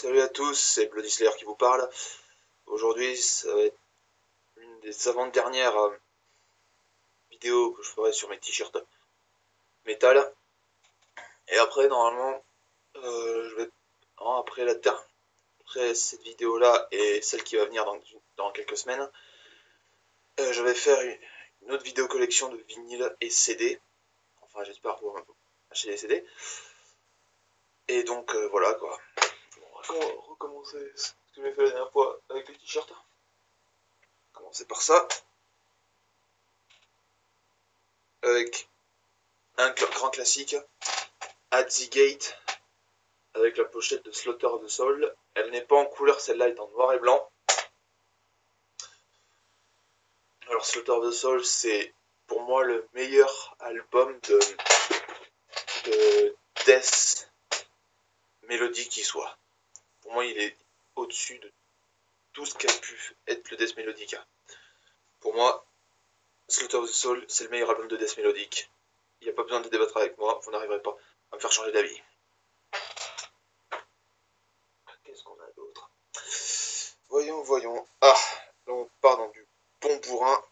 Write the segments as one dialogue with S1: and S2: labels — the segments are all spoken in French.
S1: Salut à tous, c'est Bloody Slayer qui vous parle. Aujourd'hui, ça va être une des avant-dernières vidéos que je ferai sur mes t-shirts métal. Et après, normalement, je vais après après cette vidéo-là et celle qui va venir dans quelques semaines, je vais faire une autre vidéo collection de vinyle et CD. Enfin, j'espère pouvoir acheter des CD. Et donc voilà quoi. On va recommencer ce que j'ai fait la dernière fois avec les t-shirts. Commencer par ça. Avec un grand classique, At the Gate, avec la pochette de Slaughter of the Soul. Elle n'est pas en couleur, celle-là est en noir et blanc. Alors Slaughter of the Soul, c'est pour moi le meilleur album de death mélodique qui soit. Pour moi, il est au-dessus de tout ce qu'a pu être le death mélodique. Pour moi, Slaughter of the Soul, c'est le meilleur album de death mélodique. Il n'y a pas besoin de débattre avec moi, vous n'arriverez pas à me faire changer d'avis. Qu'est-ce qu'on a d'autre? Voyons. Ah, là on part dans du bon bourrin.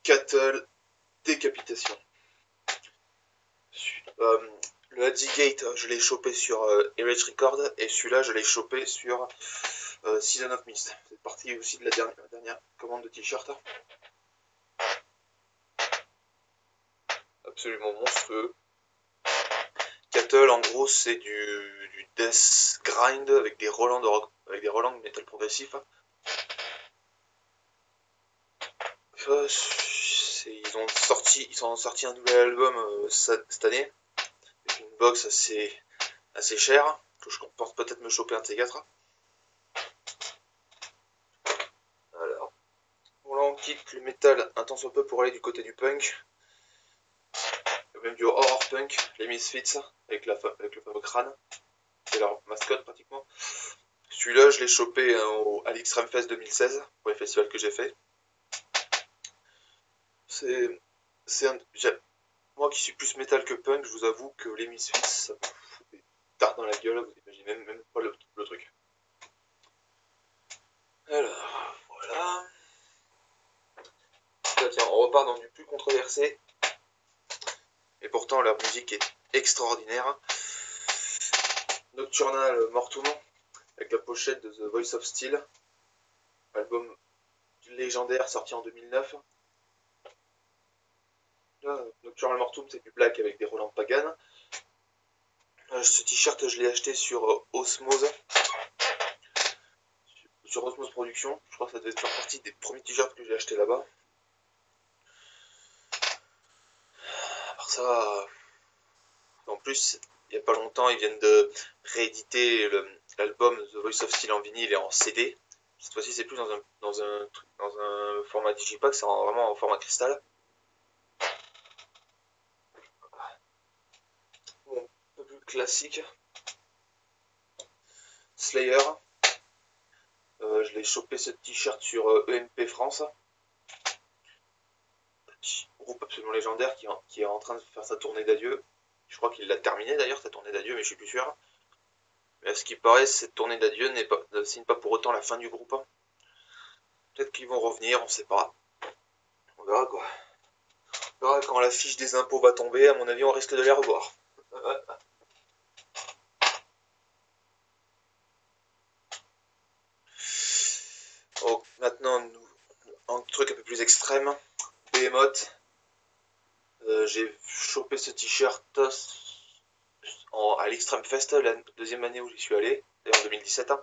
S1: Cattle, décapitation. Le Hadzy Gate, je l'ai chopé sur Erich Record, et celui-là, je l'ai chopé sur Season of Mist. C'est parti aussi de la dernière commande de t-shirt. Absolument monstrueux. Cattle, en gros, c'est du death grind avec des Roland de rock, avec des Roland de métal progressif. Ils ont sorti un nouvel album cette année, avec une box assez chère, que je pense peut-être me choper un de ces quatre. Alors, là on quitte le métal un tant soit peu pour aller du côté du punk, même du horror punk, les Misfits, avec le fameux crâne, c'est leur mascotte pratiquement. Celui-là, je l'ai chopé à l'Extreme Fest 2016, pour les festivals que j'ai fait. Moi qui suis plus métal que punk, je vous avoue que les Misfits, ça me fout des tartes dans la gueule, vous imaginez même pas le truc. Alors, voilà. Là, tiens, on repart dans du plus controversé. Et pourtant, leur musique est extraordinaire. Nocturnal Mortum, avec la pochette de The Voice of Steel, album légendaire sorti en 2009. Là, Nocturnal Mortum, c'est du black avec des Roland Pagan. Ce t-shirt, je l'ai acheté sur Osmose. Sur Osmose Productions. Je crois que ça devait faire partie des premiers t-shirts que j'ai acheté là-bas. À part ça, en plus, il n'y a pas longtemps, ils viennent de rééditer l'album The Voice of Steel en vinyle et en CD. Cette fois-ci, c'est plus dans un format digipack, c'est vraiment en format cristal. Bon, un peu plus classique. Slayer. Je l'ai chopé ce t-shirt sur EMP France. Petit groupe absolument légendaire qui est en train de faire sa tournée d'adieu. Je crois qu'il l'a terminé d'ailleurs, sa tournée d'adieu, mais je suis plus sûr. Mais à ce qui paraît, cette tournée d'adieu ne signe pas pour autant la fin du groupe. Peut-être qu'ils vont revenir, on sait pas. On verra quoi. On verra quand la fiche des impôts va tomber, à mon avis, on risque de les revoir. Oh, maintenant, un truc un peu plus extrême. Behemoth. J'ai chopé ce t-shirt à l'Extreme Fest, la deuxième année où j'y suis allé, d'ailleurs en 2017.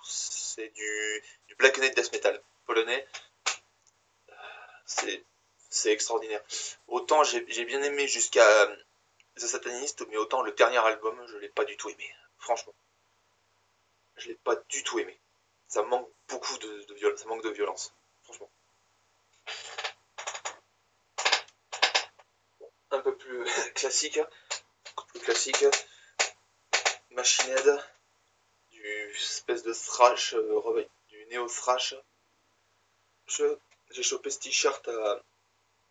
S1: C'est du Black Death Metal polonais. C'est extraordinaire. Autant j'ai bien aimé jusqu'à The Satanist, mais autant le dernier album, je l'ai pas du tout aimé. Franchement, je l'ai pas du tout aimé. Ça manque beaucoup de violence, ça manque de violence. Franchement. Un peu plus classique, Machine Head, du espèce de thrash, du néo thrash. J'ai chopé ce t-shirt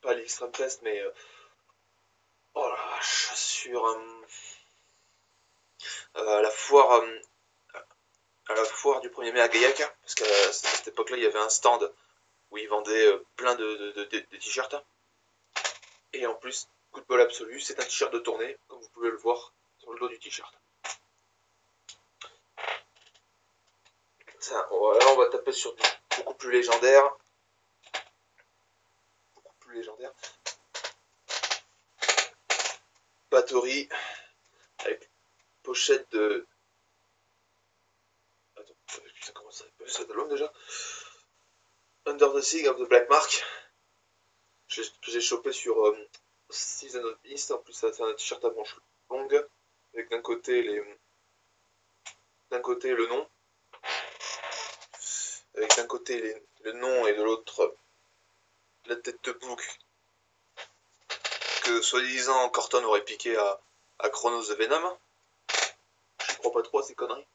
S1: pas à l'Extreme Fest, mais oh là, sur à la foire du 1er mai à Gaillac, parce qu'à cette époque-là, il y avait un stand où ils vendaient plein de t-shirts. Et en plus, coup de bol absolu, c'est un t-shirt de tournée, comme vous pouvez le voir sur le dos du t-shirt. Voilà, on va taper sur du beaucoup plus légendaire. Beaucoup plus légendaire. Batterie, avec pochette de... Attends, ça commence à s'appelle cet album déjà. Under the Sea of the Black Mark, que j'ai chopé sur Season of Beast. En plus, c'est un t-shirt à manches longues, avec d'un côté le nom, avec d'un côté le nom et de l'autre la tête de bouc que soi-disant Corton aurait piqué à Chronos the Venom. Je crois pas trop à ces conneries.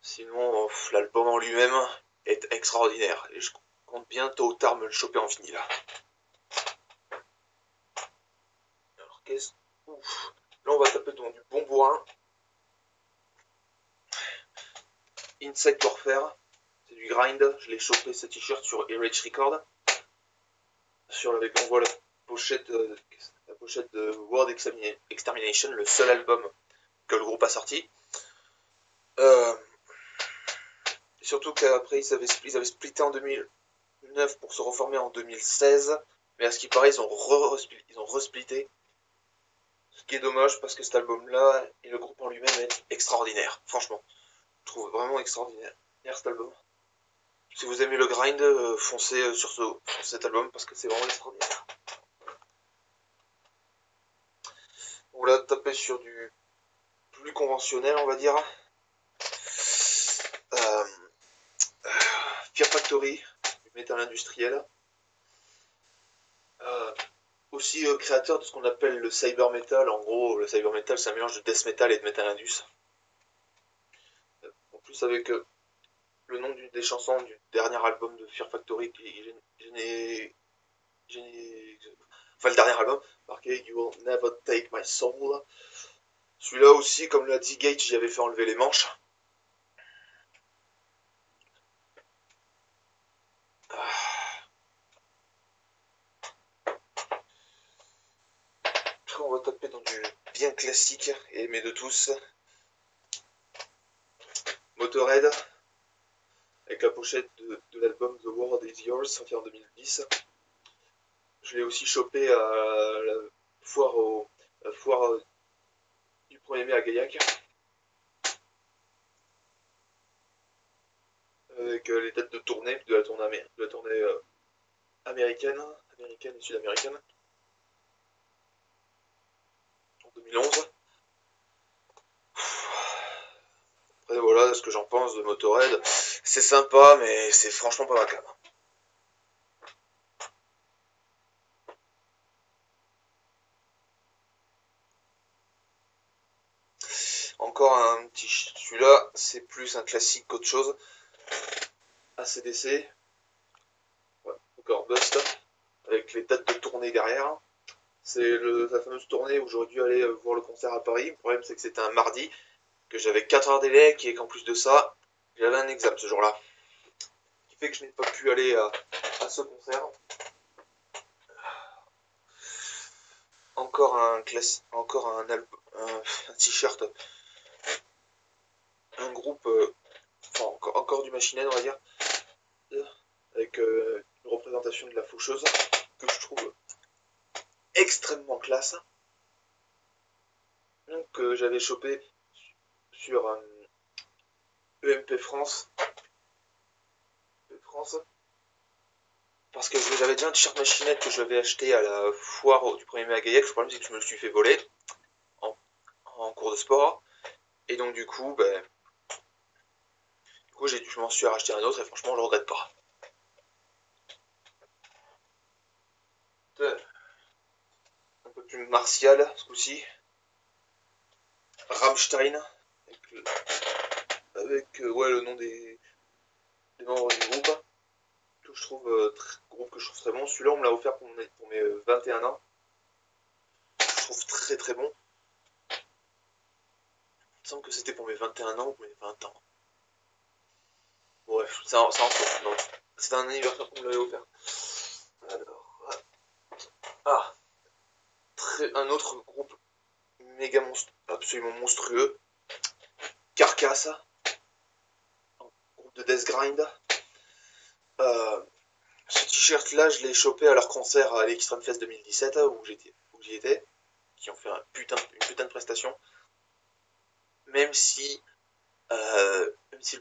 S1: Sinon, l'album en lui-même est extraordinaire et je compte bien tôt ou tard me le choper en vinyle. Alors qu'est-ce... Ouf. Là on va taper dans du bon bourrin. Insect Warfare, c'est du grind, je l'ai chopé ce t-shirt sur RH Record. On voit la pochette de World Extermination, le seul album que le groupe a sorti. Surtout qu'après ils avaient splitté en 2009 pour se reformer en 2016, mais à ce qui paraît ils ont resplitté. Ce qui est dommage parce que cet album-là et le groupe en lui-même est extraordinaire. Franchement, je trouve vraiment extraordinaire cet album. Si vous aimez le grind, foncez sur cet album parce que c'est vraiment extraordinaire. On l'a tapé sur du plus conventionnel, on va dire. Fear Factory, du métal industriel. Aussi créateur de ce qu'on appelle le cyber metal. En gros, le cyber metal, c'est un mélange de death metal et de metal indus. En plus, avec le nom des chansons du dernier album de Fear Factory, enfin le dernier album, marqué You Will Never Take My Soul. Celui-là aussi, comme l'a dit Gage, j'y avais fait enlever les manches. Après, on va taper dans du bien classique et aimé de tous. Motorhead, avec la pochette de l'album The World Is Yours, sorti en 2010. Je l'ai aussi chopé à la foire, du 1er mai à Gaillac. Avec les dates de tournée, de la tournée américaine et sud-américaine. En 2011. Après voilà ce que j'en pense de Motorhead. C'est sympa, mais c'est franchement pas ma cam. Encore un petit... Celui-là, c'est plus un classique qu'autre chose. ACDC. Ouais, encore Bust. Avec les dates de tournée derrière. C'est la fameuse tournée où j'aurais dû aller voir le concert à Paris. Le problème, c'est que c'était un mardi, que j'avais 4 heures délai, et qu'en plus de ça, j'avais un examen ce jour-là. Ce qui fait que je n'ai pas pu aller à ce concert. Encore un t-shirt, un groupe, enfin encore du Machine Head, on va dire, avec une représentation de la faucheuse que je trouve extrêmement classe. Donc j'avais chopé sur EMP France, parce que j'avais déjà un t-shirt Machinette que j'avais acheté à la foire du 1er mai à Gaillac. Le problème c'est que je me le suis fait voler en cours de sport, et donc du coup je m'en suis racheté un autre et franchement je le regrette pas. Un peu plus martial ce coup-ci. Rammstein, avec ouais, le nom des membres du groupe, que je trouve groupe que je trouve très bon. Celui-là on me l'a offert pour mes 21 ans. trouve très très bon. Il me semble que c'était pour mes 21 ans ou mes 20 ans. Bref, ça en sort. Donc, c'est un anniversaire qu'on me l'avait offert. Alors, ah, un autre groupe méga absolument monstrueux. Carcass, un groupe de Death Grind. Ce t-shirt là, je l'ai chopé à leur concert à l'Extreme Fest 2017 où j'y étais, qui ont fait une putain de prestation. Même si le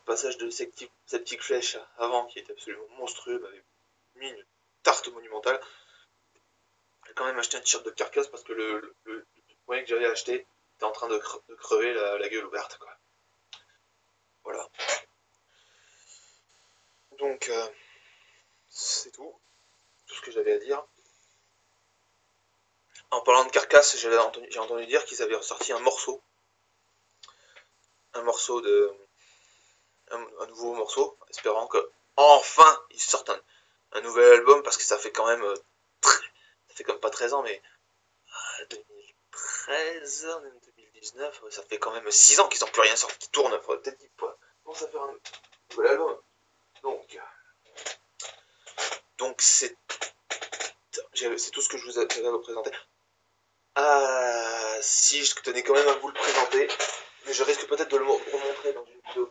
S1: passage de Septic Flèche avant, qui était absolument monstrueux, m'avait mis une tarte monumentale, j'ai quand même acheté un t-shirt de Carcass parce que le moyen que j'avais acheté était en train de crever la gueule ouverte, quoi. Voilà. Donc, c'est tout ce que j'avais à dire. En parlant de Carcass, j'ai entendu dire qu'ils avaient ressorti un morceau de un nouveau morceau, espérant que enfin ils sortent un nouvel album, parce que ça fait quand même ça fait comme pas 13 ans, mais 2013, même 2019, ça fait quand même 6 ans qu'ils n'ont plus rien sorti, qui tourne. Faudrait peut-être qu'ils commencent à faire un nouvel album. Donc c'est tout ce que je vous avais à vous présenter. Si je tenais quand même à vous le présenter, mais je risque peut-être de le remontrer dans une vidéo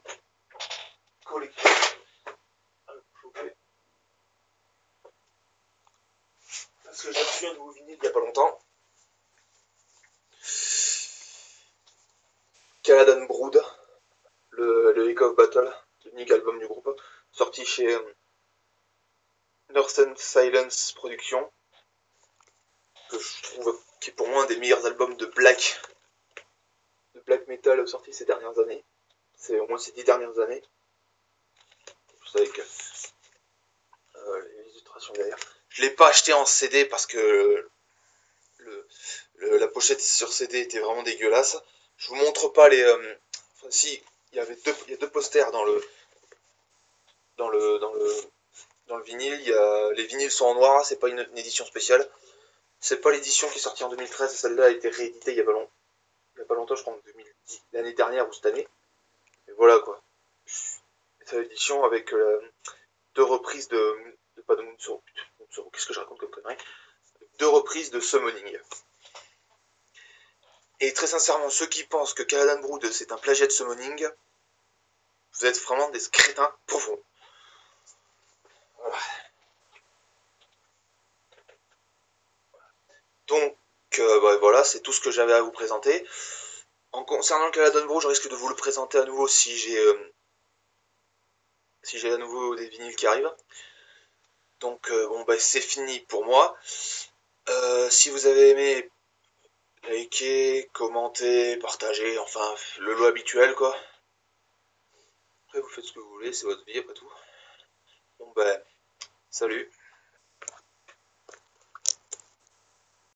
S1: collective. Parce que j'ai reçu un nouveau vinyle il n'y a pas longtemps. Caladan Brood, le Echo of Battle, l'unique album du groupe, sorti chez Northern Silence Productions, que je trouve qui est pour moi un des meilleurs albums de black metal sortis ces dernières années. C'est au moins ces 10 dernières années. Vous savez que les illustrations derrière. Je l'ai pas acheté en CD parce que la pochette sur CD était vraiment dégueulasse. Je vous montre pas les. Enfin, si, il y a deux posters dans le vinyle. Les vinyles sont en noir, c'est pas une édition spéciale. C'est pas l'édition qui est sortie en 2013, celle-là a été rééditée il y a pas longtemps, je crois en 2010, l'année dernière ou cette année. Et voilà quoi. C'est l'édition avec deux reprises pas de Moonsoro, qu'est-ce que je raconte comme connerie, deux reprises de Summoning. Et très sincèrement, ceux qui pensent que Caladan Brood c'est un plagiat de Summoning, vous êtes vraiment des crétins profonds. Voilà. Donc voilà, c'est tout ce que j'avais à vous présenter. En concernant le Caladan Brood, je risque de vous le présenter à nouveau si j'ai à nouveau des vinyles qui arrivent. Donc c'est fini pour moi. Si vous avez aimé, likez, commentez, partagez, enfin le lot habituel quoi. Après vous faites ce que vous voulez, c'est votre vie après tout. Bon salut.